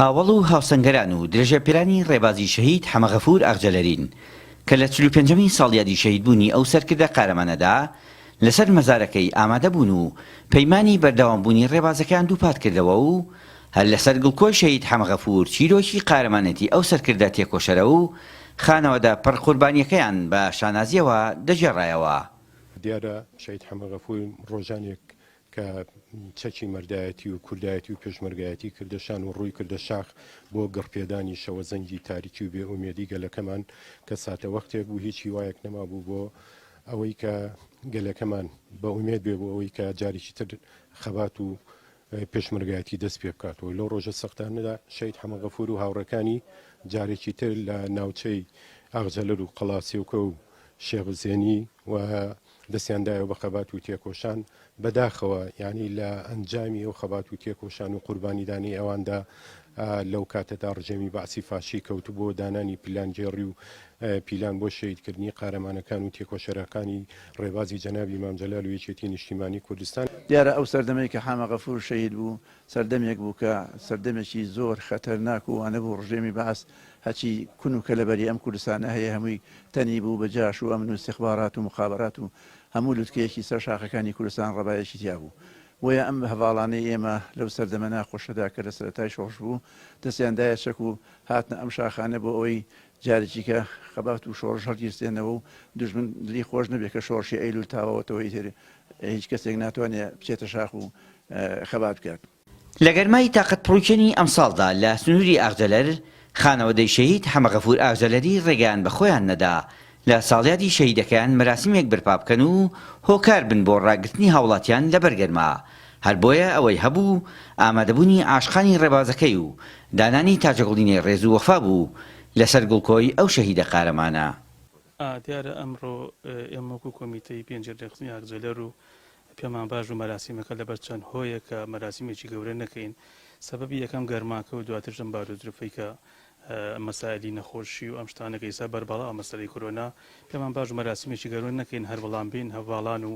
هاوڵ و هاوسەنگەران و درێژەپێرانی ڕێبازی شەهید حەمەغەفور ئاغجەلەرین کە لە 45مین ساڵیادی شەهیدبوونی ئەو سەرکردە قارەمانەدا لەسەر مەزارەکەی ئامادە بوون و پەیمانی بەردەوامبوونی ڕێبازەکان دووپات کردەوە و هەر لەسەر گڵکۆی شەهید حەمەغەفور چیرۆکی قارەمانەتی ئەو سەرکردە تێکۆشەرە و خانەوەدا پڕقوربانیەکەیان بە شانازیەوە دەژێڕایەوە. دیارە شەهید حەمەغەفور ڕۆژانێک کە چەکی مەردایەتی و کوردایەتی و پێشمەرگایەتی کردەشان و ڕووی کردە شاخ بۆ گڕپێدانی شەوە زەنگی تاریکی و بێ ئومێدی گەلەکەمان کە ساتە وەختێک بوو هیچی وایەک نەما بوو بۆ ئەوەی کە گەلەکەمان بە ئومێد بێ بۆ ئەوەی کە جارێکی تر خەبات و پێشمەرگایەتی دەست پێ بکاتەوە. لەو ڕۆژە سەختانەدا شەهید حەمەغەفور و هاوڕەکانی جارێکی تر لە ناوچەی ئاغجەلەر و قەڵاسێوکە و شێخزێنی و دەستیاندایەوە بە خەبات و تێکۆشان بەداخەوە یعنی لە ئەنجامی ئەو خەبات و تێکۆشان و قوربانیدانی ئەواندا لەو کاتەدا ڕژێمی بەعسی فاشی کەوت بۆ دانانی پیلانگێڕی و پیلان بۆ شەهیدکردنی قارەمانەکان و تێکۆشەرەکانی ڕێبازی جەنابی ئیمام جەلال و یەکێتی نیشتیمانی کوردستان. دیارە ئەو سەردەمەی کە حەمەغەفور شەهید بوو سەردەمێک بوو کە سەردەمێکی زۆر خەتەرناک و وانە بوو ڕژێمی بەعس هەچی کون و کەلەبەری ئەم کوردستانە هەیە هەمووی تەنی بوو بە جاش و ئەمن و استیخبارات و مخابرات و هەموو لوتکەیەکی سەر شاخەکانی کوردستان ڕەبایەکی تیا بوو. وە ئەم هەواڵانەی ئێمە لەو سەردەمە ناخۆشەدا کە لە سەرەتای شۆڕش بوو دەستیاندایە شەک و هاتنە ئەم شاخانە بۆ ئەوەی جارێکی کە خەبات و شۆڕش هەڵگیرسێنەوە و دوژمن دلی خۆش نەبێت کە شۆڕشی ئەیلول تاوەتەوەی تر هیچ کەسێک ناتوانێت بچێتە شاخ و خەبات بکات. لە گەرمای تاقەت پڕووکێنی ئەم ساڵدا لە سنووری ئاغجەلەر خانەوەدەی شەهید حەمەغەفور ئاغجەلەری ڕێگەیان بە خۆیان نەدا لە ساڵیادی شەهیدەکان مەراسیمێک بەرپا بکەن و هۆکار بن بۆ ڕاگرتنی هاوڵاتیان لە بەرگەرما. هەر بۆیە ئەوەی هەبوو ئامادەبوونی عاشقانی ڕێبازەکەی و دانانی تاجەگوڵینی ڕێز و وەفا بوو لەسەر گوڵکۆی ئەو شەهیدە قارەمانە. دیارە ئەمڕۆ ئێمەکو کۆمیتەی پێنجێردەخستنی ئاغجەلەر و پێمان باش و مەراسیمەکە لەبەر چەند هۆیە کە مەراسیمێکی گەورە نەکەین سەبەبی یەکەم گەرماکە و دواترژم بارودرفەی کە مەسائلی نەخۆشی و ئەم شتانەکە ئێستا بەربەڵا مەسەلەی کۆرۆنا پێمان باش و مەراسیمێکی گەورە نەکەین هەر وەڵام بین هەواڵان و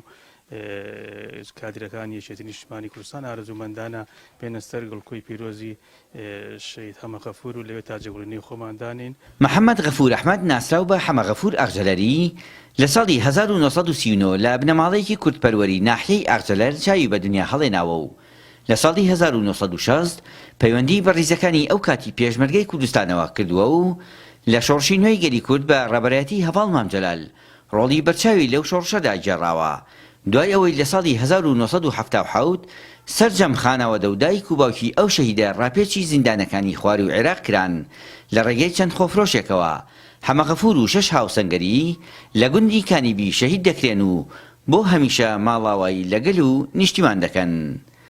کادرەکان یەکێتی نیشتیمانی کوردستان ئارەزومەندانە بێنە سەر گڵکۆی پیرۆزی شەهید حەمەغەفور و لەوێ تاجەگوڵینی خۆماندانین. محەممەد غەفور ئەحمەد ناسراو بە حەمەغەفور ئاغجەلەری لە ساڵی 1939 لە بنەماڵەیەکی کوردپەروەری ناحیەی ئاغجەلەر چاوی بە دنیا هەڵێناوە و لە ساڵی 1960 پەیوەندی بە ڕیزەکانی ئەو کاتی پێشمەرگەی کوردستانەوە کردووە و لە شۆڕشی نوێی گەلی کورد بە ڕێبەرایەتی هەڤاڵ مام جەلال ڕۆڵی بەرچاوی لەو شۆڕشەدا گێڕاوە. دوای ئەوەی لە ساڵی 1970 سەرجەم خانەوە دەودایک و باوکی ئەو شەهیدە ڕاپێچی زیندانەکانی خوار و عێراق کران لە ڕێگەی چەند خۆفرۆشێکەوە. حەمەغەفور و 6 هاوسەنگەری لە گوندی کانیبی شەهید دەکرێن و بۆ هەمیشە ماڵاوایی لەگەل و نیشتیمان دەکەن.